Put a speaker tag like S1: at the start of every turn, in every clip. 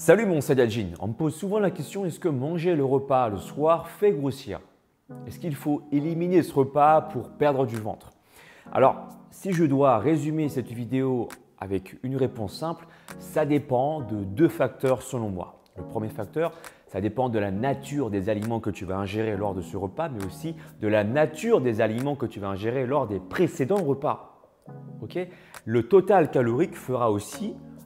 S1: Salut mon Saiyajin, on me pose souvent la question, est-ce que manger le repas le soir fait grossir? Est-ce qu'il faut éliminer ce repas pour perdre du ventre? Alors, si je dois résumer cette vidéo avec une réponse simple, ça dépend de deux facteurs selon moi. Le premier facteur, ça dépend de la nature des aliments que tu vas ingérer lors de ce repas, mais aussi de la nature des aliments que tu vas ingérer lors des précédents repas. Okay? Le total calorique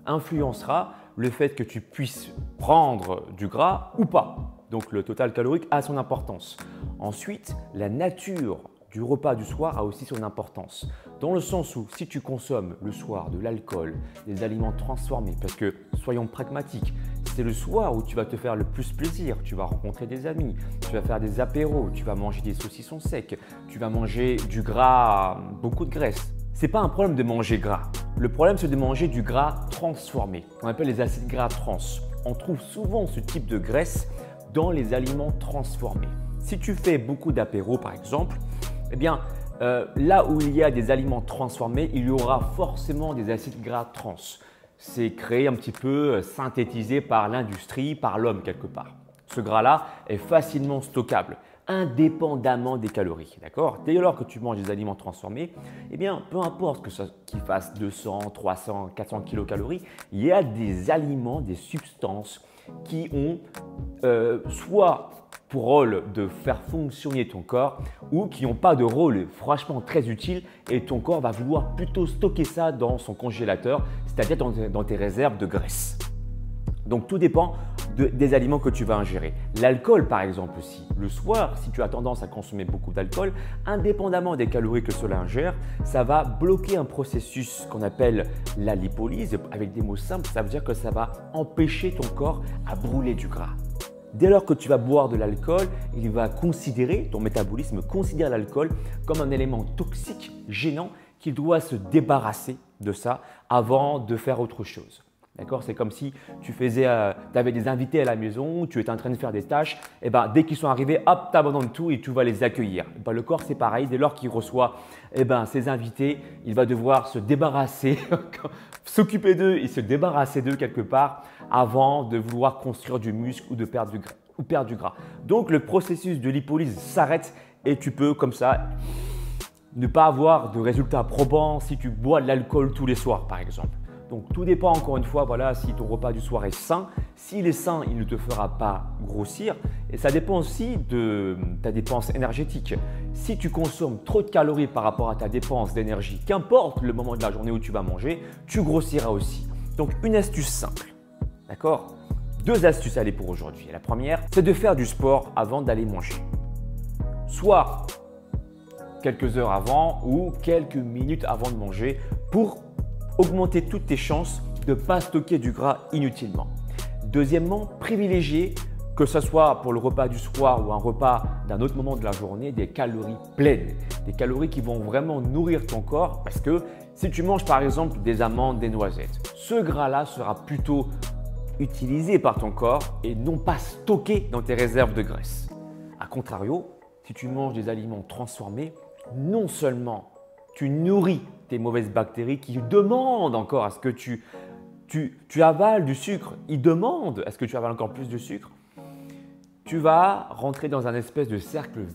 S1: influencera le fait que tu puisses prendre du gras ou pas. Donc le total calorique a son importance. Ensuite, la nature du repas du soir a aussi son importance. Dans le sens où si tu consommes le soir de l'alcool, des aliments transformés, parce que soyons pragmatiques, c'est le soir où tu vas te faire le plus plaisir. Tu vas rencontrer des amis, tu vas faire des apéros, tu vas manger des saucissons secs, tu vas manger du gras, beaucoup de graisse. Ce n'est pas un problème de manger gras. Le problème, c'est de manger du gras transformé, qu'on appelle les acides gras trans. On trouve souvent ce type de graisse dans les aliments transformés. Si tu fais beaucoup d'apéros, par exemple, eh bien, là où il y a des aliments transformés, il y aura forcément des acides gras trans. C'est créé un petit peu, synthétisé par l'industrie, par l'homme quelque part. Ce gras-là est facilement stockable, indépendamment des calories. D'accord? Dès lors que tu manges des aliments transformés, eh bien, peu importe qu'ils fassent 200, 300, 400 kilocalories, il y a des aliments, des substances qui ont soit pour rôle de faire fonctionner ton corps ou qui n'ont pas de rôle franchement très utile et ton corps va vouloir plutôt stocker ça dans son congélateur, c'est-à-dire dans tes réserves de graisse. Donc tout dépend des aliments que tu vas ingérer. L'alcool par exemple aussi. Le soir, si tu as tendance à consommer beaucoup d'alcool, indépendamment des calories que cela ingère, ça va bloquer un processus qu'on appelle la lipolyse. Avec des mots simples, ça veut dire que ça va empêcher ton corps à brûler du gras. Dès lors que tu vas boire de l'alcool, ton métabolisme considère l'alcool comme un élément toxique, gênant, qu'il doit se débarrasser de ça avant de faire autre chose. D'accord? C'est comme si tu avais des invités à la maison, tu étais en train de faire des tâches, et ben, dès qu'ils sont arrivés, hop, tu abandonnes tout et tu vas les accueillir. Ben, le corps, c'est pareil, dès lors qu'il reçoit ses invités, il va devoir se débarrasser, s'occuper d'eux et se débarrasser d'eux quelque part avant de vouloir construire du muscle ou de perdre du gras. Donc, le processus de lipolyse s'arrête et tu peux comme ça ne pas avoir de résultats probants si tu bois de l'alcool tous les soirs par exemple. Donc tout dépend encore une fois, voilà, si ton repas du soir est sain. S'il est sain, il ne te fera pas grossir. Et ça dépend aussi de ta dépense énergétique. Si tu consommes trop de calories par rapport à ta dépense d'énergie, qu'importe le moment de la journée où tu vas manger, tu grossiras aussi. Donc une astuce simple, d'accord? Deux astuces à aller pour aujourd'hui. La première, c'est de faire du sport avant d'aller manger. Soit quelques heures avant ou quelques minutes avant de manger pour augmenter toutes tes chances de ne pas stocker du gras inutilement. Deuxièmement, privilégier, que ce soit pour le repas du soir ou un repas d'un autre moment de la journée, des calories pleines, des calories qui vont vraiment nourrir ton corps parce que si tu manges par exemple des amandes, des noisettes, ce gras-là sera plutôt utilisé par ton corps et non pas stocké dans tes réserves de graisse. A contrario, si tu manges des aliments transformés, non seulement tu nourris tes mauvaises bactéries qui demandent encore à ce que tu avales du sucre. Ils demandent à ce que tu avales encore plus de sucre. Tu vas rentrer dans un espèce de cercle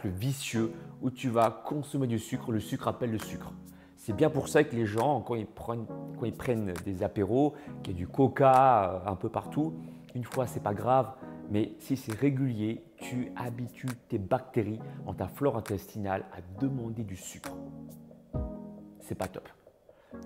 S1: vicieux où tu vas consommer du sucre. Le sucre appelle le sucre. C'est bien pour ça que les gens, quand ils prennent des apéros, qu'il y a du coca un peu partout, une fois, ce n'est pas grave. Mais si c'est régulier, tu habitues tes bactéries dans ta flore intestinale à demander du sucre. C'est pas top.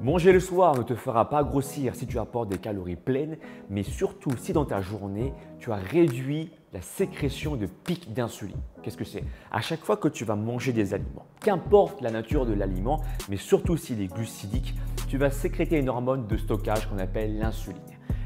S1: Manger le soir ne te fera pas grossir si tu apportes des calories pleines, mais surtout si dans ta journée, tu as réduit la sécrétion de pics d'insuline. Qu'est-ce que c'est? À chaque fois que tu vas manger des aliments, qu'importe la nature de l'aliment, mais surtout s'il est glucidique, tu vas sécréter une hormone de stockage qu'on appelle l'insuline.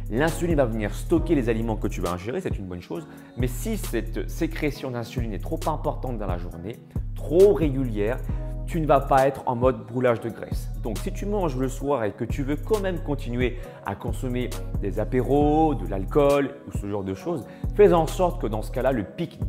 S1: L'insuline va venir stocker les aliments que tu vas ingérer, c'est une bonne chose, mais si cette sécrétion d'insuline est trop importante dans la journée, trop régulière, tu ne vas pas être en mode brûlage de graisse. Donc si tu manges le soir et que tu veux quand même continuer à consommer des apéros, de l'alcool ou ce genre de choses, fais en sorte que dans ce cas-là, les pics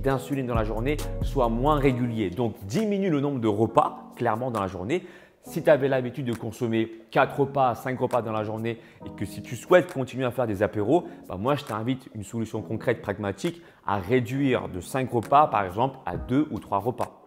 S1: d'insuline dans la journée soient moins réguliers. Donc diminue le nombre de repas clairement dans la journée. Si tu avais l'habitude de consommer 4 repas, 5 repas dans la journée et que si tu souhaites continuer à faire des apéros, moi je t'invite une solution concrète, pragmatique, à réduire de 5 repas par exemple à 2 ou 3 repas.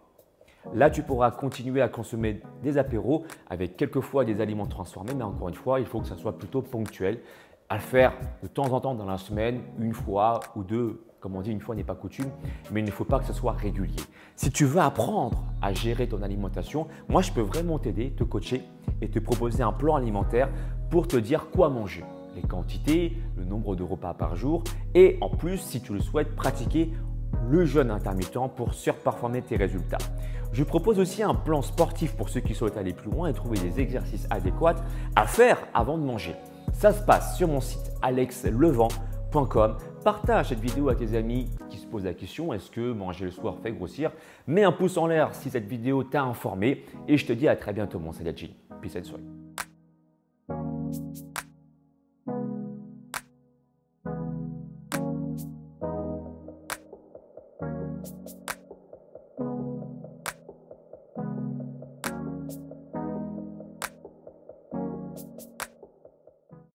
S1: Là, tu pourras continuer à consommer des apéros avec quelquefois des aliments transformés, mais encore une fois, il faut que ça soit plutôt ponctuel. À le faire de temps en temps dans la semaine, une fois ou deux, comme on dit, une fois n'est pas coutume, mais il ne faut pas que ce soit régulier. Si tu veux apprendre à gérer ton alimentation, moi je peux vraiment t'aider, te coacher et te proposer un plan alimentaire pour te dire quoi manger, les quantités, le nombre de repas par jour et en plus, si tu le souhaites, pratiquer le jeûne intermittent pour surperformer tes résultats. Je propose aussi un plan sportif pour ceux qui souhaitent aller plus loin et trouver des exercices adéquats à faire avant de manger. Ça se passe sur mon site alexlevent.com. Partage cette vidéo à tes amis qui se posent la question, est-ce que manger le soir fait grossir? Mets un pouce en l'air si cette vidéo t'a informé et je te dis à très bientôt mon Saiyajin. Peace and soy.